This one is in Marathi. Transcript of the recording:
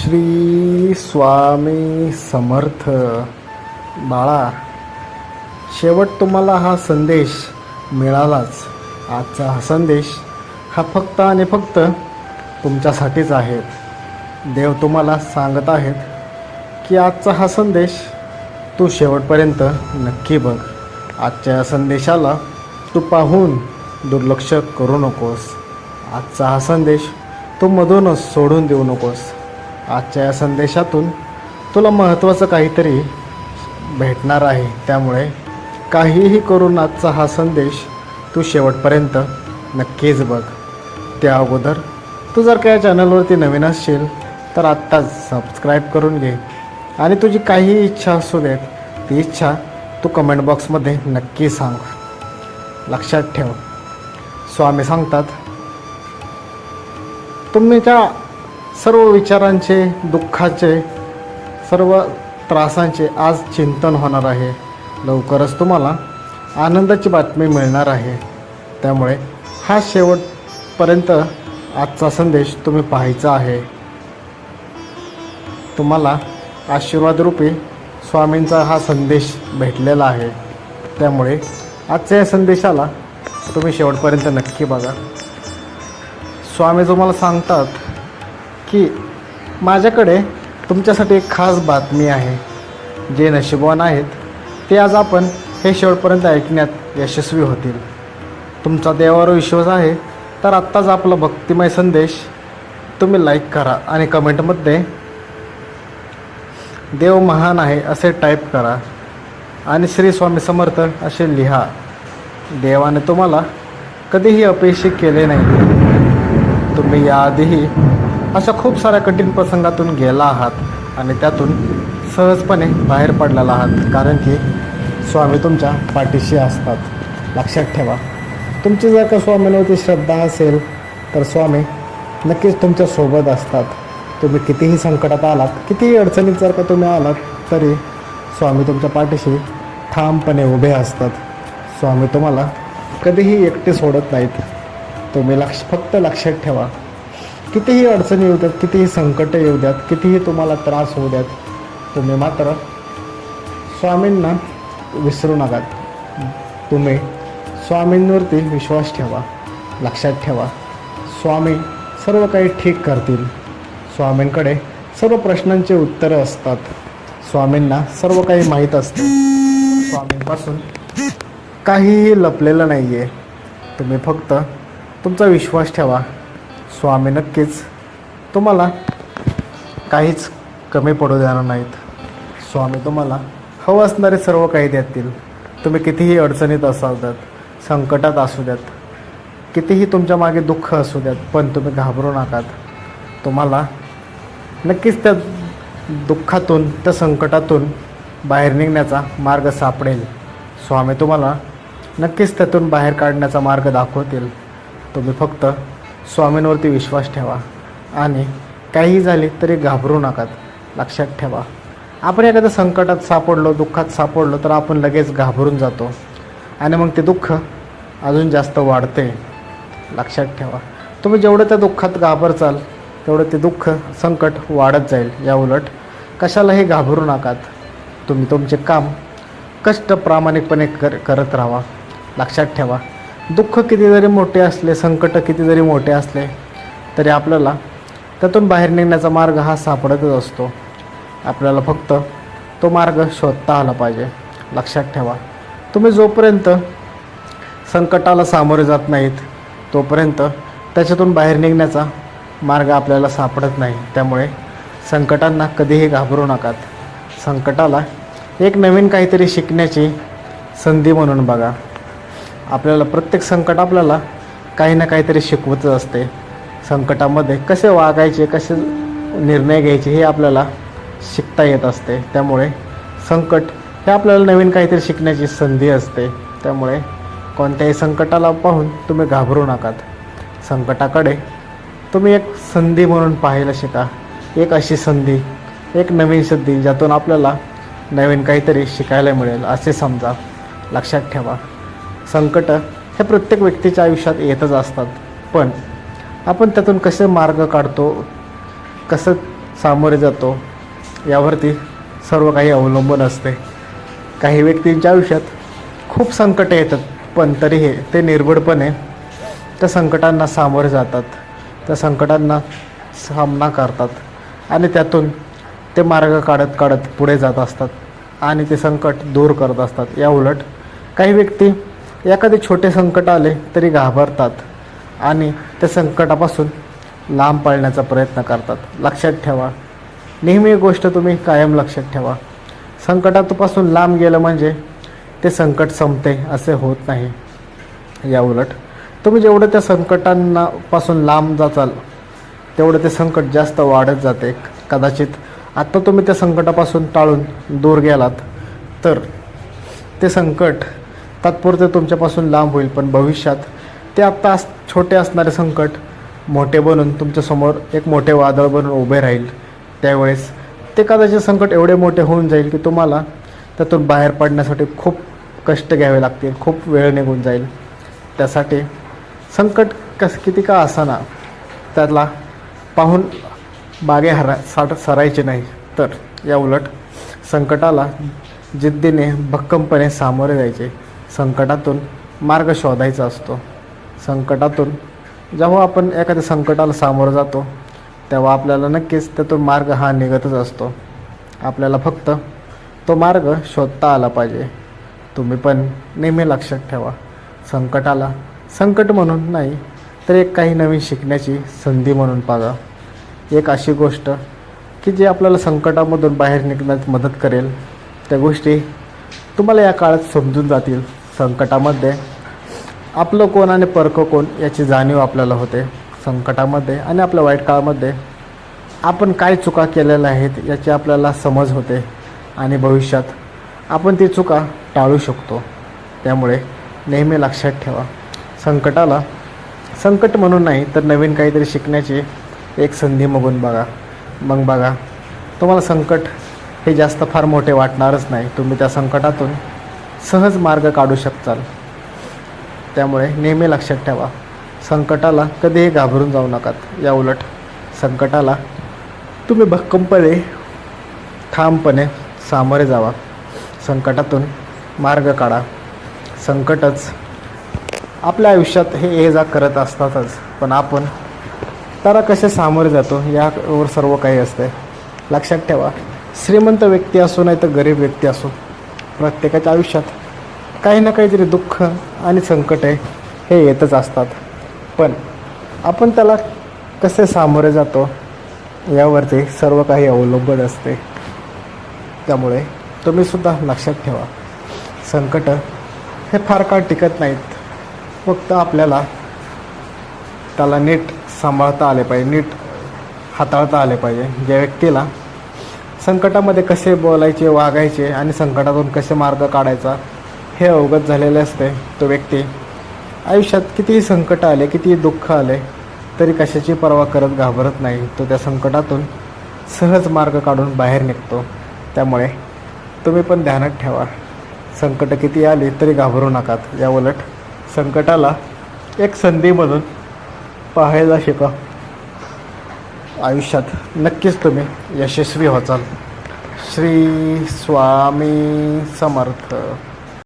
श्री स्वामी समर्थ. बाळा, शेवट तुम्हाला हा संदेश मिळालाच. आजचा हा संदेश हा फक्त आणि फक्त तुमच्यासाठीच आहे. देव तुम्हाला सांगत आहेत की आजचा हा संदेश तू शेवटपर्यंत नक्की बघ. आजच्या या संदेशाला तू पाहून दुर्लक्ष करू नकोस. आजचा हा संदेश तू मधूनच सोडून देऊ नकोस. आजच्या या संदेशातून तुला महत्त्वाचं काहीतरी भेटणार आहे. त्यामुळे काहीही करून आजचा हा संदेश तू शेवटपर्यंत नक्कीच बघ. त्या अगोदर तू जर काय चॅनलवरती नवीन असशील तर आत्ताच सबस्क्राईब करून घे आणि तुझी काही इच्छा असू देत ती इच्छा तू कमेंट बॉक्समध्ये नक्की सांग. लक्षात ठेव, स्वामी सांगतात तुमच्या सर्व विचारांचे, दुःखाचे, सर्व त्रासांचे आज चिंतन होणार आहे. लवकरच तुम्हाला आनंदाची बातमी मिळणार आहे. त्यामुळे हा शेवटपर्यंत आजचा संदेश तुम्ही पाहायचा आहे. तुम्हाला आशीर्वादरूपी स्वामींचा हा संदेश भेटलेला आहे. त्यामुळे आजच्या या संदेशाला तुम्ही शेवटपर्यंत नक्की बघा. स्वामी तुम्हाला सांगतात की माझ्याकडे तुमच्यासाठी एक खास बातमी आहे. जे नशीबवान आहेत ते आज आपण हे शेवटपर्यंत ऐकण्यात यशस्वी होतील. तुमचा देवावर विश्वास आहे तर आत्ताच आपला भक्तिमय संदेश तुम्ही लाईक करा आणि कमेंटमध्ये देव महान आहे असे टाईप करा आणि श्री स्वामी समर्थ असे लिहा. देवाने तुम्हाला कधीही अपयशी केले नाही. तुम्ही याआधीही अशा खूप साऱ्या कठीण प्रसंगातून गेला आहात आणि त्यातून सहजपणे बाहेर पडलेला आहात. कारण की स्वामी तुमच्या पाठीशी असतात. लक्षात ठेवा, तुमची जर का स्वामींवरती श्रद्धा असेल तर स्वामी नक्कीच तुमच्यासोबत असतात. तुम्ही कितीही संकटात आलात, कितीही अडचणीत जर का तुम्ही आलात तरी स्वामी तुमच्या पाठीशी ठामपणे उभे असतात. स्वामी तुम्हाला कधीही एकटे सोडत नाहीत. तुम्ही फक्त लक्षात ठेवा, कितीही अडचणी येऊ द्यात, कितीही संकट येऊ द्यात, कितीही तुम्हाला त्रास होऊ द्यात, तुम्ही मात्र स्वामींना विसरू नका. तुम्ही स्वामींवरती विश्वास ठेवा. लक्षात ठेवा, स्वामी सर्व काही ठीक करतील. स्वामींकडे सर्व प्रश्नांचे उत्तरं असतात. स्वामींना सर्व काही माहीत असते. स्वामींपासून काहीही लपलेलं नाही आहे. तुम्ही फक्त तुमचा विश्वास ठेवा. स्वामी नक्कीच तुम्हाला काहीच कमी पडू देणार नाहीत. स्वामी तुम्हाला हवं असणारे सर्व काही देतील. तुम्ही कितीही अडचणीत असाल द्यात, संकटात असू द्यात, कितीही तुमच्या मागे दुःख असू द्यात, पण तुम्ही घाबरू नकात. तुम्हाला नक्कीच त्या दुःखातून, त्या संकटातून बाहेर निघण्याचा मार्ग सापडेल. स्वामी तुम्हाला नक्कीच त्यातून बाहेर काढण्याचा मार्ग दाखवतील. तुम्ही फक्त स्वामींवरती विश्वास ठेवा आणि काहीही झाले तरी घाबरू नका. लक्षात ठेवा, आपण एखाद्या संकटात सापडलो, दुःखात सापडलो तर आपण लगेच घाबरून जातो आणि मग ते दुःख अजून जास्त वाढते. लक्षात ठेवा, तुम्ही जेवढं त्या दुःखात घाबरचाल तेवढं ते दुःख, संकट वाढत जाईल. या उलट कशालाही घाबरू नका. तुम्ही तुमचे काम कष्ट प्रामाणिकपणे करत राहा. लक्षात ठेवा, दुःख किती जरी मोठे असले, संकट किती जरी मोठे असले तरी आपल्याला त्यातून बाहेर निघण्याचा मार्ग हा सापडतच असतो. आपल्याला फक्त तो मार्ग शोधता आला पाहिजे. लक्षात ठेवा, तुम्ही जोपर्यंत संकटाला सामोरे जात नाहीत तोपर्यंत त्याच्यातून बाहेर निघण्याचा मार्ग आपल्याला सापडत नाही. त्यामुळे संकटांना कधीही घाबरू नका. संकटाला एक नवीन काहीतरी शिकण्याची संधी म्हणून बघा. आपल्याला प्रत्येक संकट आपल्याला काही ना काहीतरी शिकवतच असते. संकटामध्ये कसे वागायचे, कसे निर्णय घ्यायचे हे आपल्याला शिकता येत असते. त्यामुळे संकट हे आपल्याला नवीन काहीतरी शिकण्याची संधी असते. त्यामुळे कोणत्याही संकटाला पाहून तुम्ही घाबरू नका. संकटाकडे तुम्ही एक संधी म्हणून पाहायला शिका. एक अशी संधी, एक नवीन संधी ज्यातून आपल्याला नवीन काहीतरी शिकायला मिळेल असे समजा. लक्षात ठेवा, संकट हे प्रत्येक व्यक्तीच्या आयुष्यात येतच असतात, पण आपण त्यातून कसे मार्ग काढतो, कसं सामोरे जातो यावरती सर्व काही अवलंबून असते. काही व्यक्तींच्या आयुष्यात खूप संकटे येतात, पण तरीही ते निर्भीडपणे त्या संकटांना सामोरे जातात, त्या संकटांना सामना करतात आणि त्यातून ते मार्ग काढत काढत पुढे जात असतात आणि ते संकट दूर करत असतात. या उलट काही व्यक्ती एखादे छोटे संकट आले तरी घाबरतात आणि त्या संकटापासून लांब पळण्याचा प्रयत्न करतात. लक्षात ठेवा, नेहमी एक गोष्ट तुम्ही कायम लक्षात ठेवा, संकटापासून लांब गेलं म्हणजे ते संकट संपते असे होत नाही. या उलट तुम्ही जेवढं त्या संकटांपासून लांब जाचाल तेवढं ते संकट जास्त वाढत जाते. कदाचित आत्ता तुम्ही त्या संकटापासून टाळून दूर गेलात तर ते संकट तात्पुरते तुमच्यापासून लांब होईल, पण भविष्यात ते आत्ता छोटे असणारे संकट मोठे बनून तुमच्यासमोर एक मोठे वादळ बनून उभे राहील. त्यावेळेस ते कदाचित संकट एवढे मोठे होऊन जाईल की तुम्हाला त्यातून बाहेर पडण्यासाठी खूप कष्ट घ्यावे लागतील, खूप वेळ निघून जाईल. त्यासाठी संकट किती का असाना त्याला पाहून बागे सरायचे नाही, तर या उलट संकटाला जिद्दीने भक्कमपणे सामोरे जायचे. संकटातून मार्ग शोधायचा असतो. संकटातून जेव्हा आपण एखाद्या संकटाला सामोरं जातो तेव्हा आपल्याला नक्कीच त्यातून मार्ग हा निघतच असतो. आपल्याला फक्त तो मार्ग शोधता आला पाहिजे. तुम्ही पण नेहमी लक्षात ठेवा, संकटाला संकट म्हणून नाही तर एक काही नवीन शिकण्याची संधी म्हणून बघा. एक अशी गोष्ट की जी आपल्याला संकटामधून बाहेर निघण्यात मदत करेल. त्या गोष्टी तुम्हाला या काळात समजून जातील. संकटामध्ये आपलं कोण आणि परकं कोण याची जाणीव आपल्याला होते. संकटामध्ये आणि आपल्या वाईट काळामध्ये आपण काय चुका केलेल्या आहेत याची आपल्याला समज होते आणि भविष्यात आपण ती चुका टाळू शकतो. त्यामुळे नेहमी लक्षात ठेवा, संकटाला संकट म्हणून नाही तर नवीन काहीतरी शिकण्याची एक संधी बघून बघा. मग बघा, तुम्हाला संकट हे जास्त फार मोठे वाटणारच नाही. तुम्ही त्या संकटातून सहज मार्ग काढू शकताल. त्यामुळे नेहमी लक्षात ठेवा, संकटाला कधीही घाबरून जाऊ नका. या उलट संकटाला तुम्ही भक्कमपणे ठामपणे सामोरे जावा. संकटातून मार्ग काढा. संकटच आपल्या आयुष्यात हे ये जा करत असतातच, पण आपण त्याला कसे सामोरे जातो यावर सर्व काही असते. लक्षात ठेवा, श्रीमंत व्यक्ती असो नाही तर गरीब व्यक्ती असो, प्रत्येकाच्या आयुष्यात काही ना काहीतरी दुःख आणि संकटे हे येतच असतात, पण आपण त्याला कसे सामोरे जातो यावरती सर्व काही अवलंबून असते. त्यामुळे तुम्हीसुद्धा लक्षात ठेवा, संकट हे फार काळ टिकत नाहीत. फक्त आपल्याला त्याला नीट सांभाळता आले पाहिजे, नीट हाताळता आले पाहिजे. ज्या व्यक्तीला संकटामध्ये कसे बोलायचे, वागायचे आणि संकटातून कसे मार्ग काढायचा हे अवगत झालेले असते, तो व्यक्ती आयुष्यात कितीही संकट आले, कितीही दुःख आले तरी कशाची पर्वा करत घाबरत नाही. तो त्या संकटातून सहज मार्ग काढून बाहेर निघतो. त्यामुळे तुम्ही पण ध्यानात ठेवा, संकट किती आली तरी घाबरू नका. या उलट संकटाला एक संधी म्हणून पाहायला शिका. आयुष्यात नक्कीच तुम्ही यशस्वी होचाल. श्री स्वामी समर्थ.